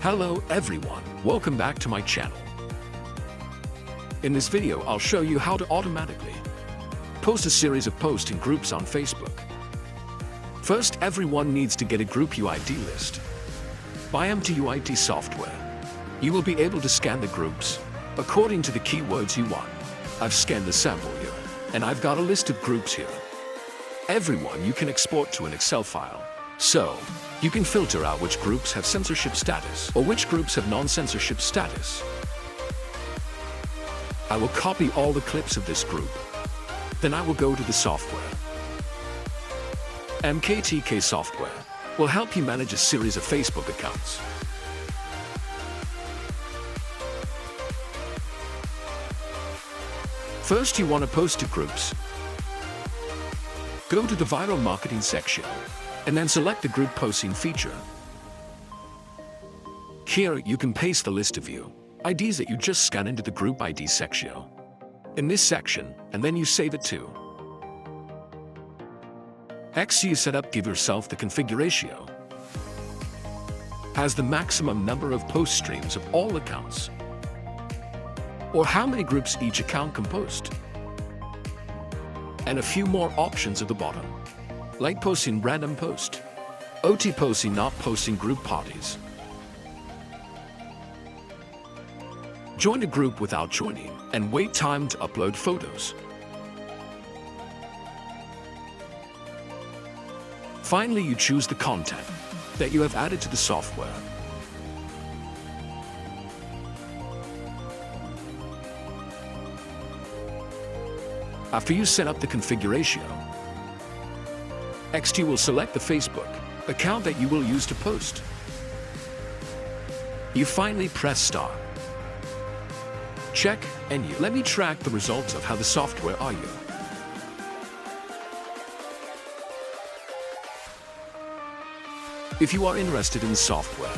Hello everyone, welcome back to my channel. In this video, I'll show you how to automatically post a series of posts in groups on Facebook. First, everyone needs to get a group UID list. By MTUID software, you will be able to scan the groups according to the keywords you want. I've scanned the sample here, and I've got a list of groups here. Everyone you can export to an Excel file. So, you can filter out which groups have censorship status or which groups have non-censorship status. I will copy all the clips of this group. Then I will go to the software. MKTK software will help you manage a series of Facebook accounts. First, you want to post to groups. Go to the viral marketing section and then select the group posting feature. Here, you can paste the list of IDs that you just scan into the group ID section. In this section, and then you save it to. You set up, give yourself the configuration. Has the maximum number of post streams of all accounts. Or how many groups each account can post. And a few more options at the bottom, like posting random post, OT posting, not posting group parties. Join a group without joining and wait time to upload photos. Finally, you choose the content that you have added to the software. After you set up the configuration, next you will select the Facebook account that you will use to post. You finally press start. Check, and let me track the results of how the software are you. If you are interested in software,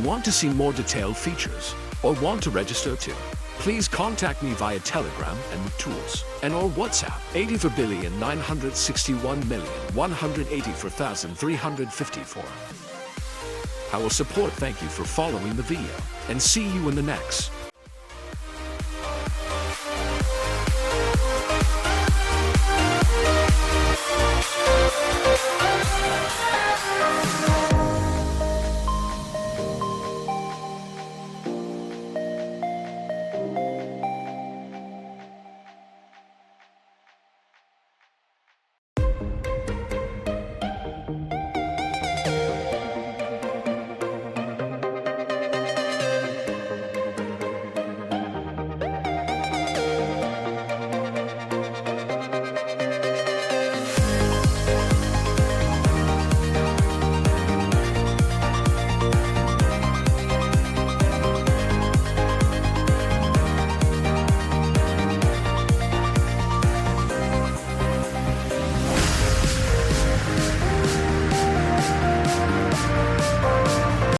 want to see more detailed features, or want to register too, please contact me via Telegram and Tools or WhatsApp 84,961,184,354. I will support. Thank you for following the video and see you in the next.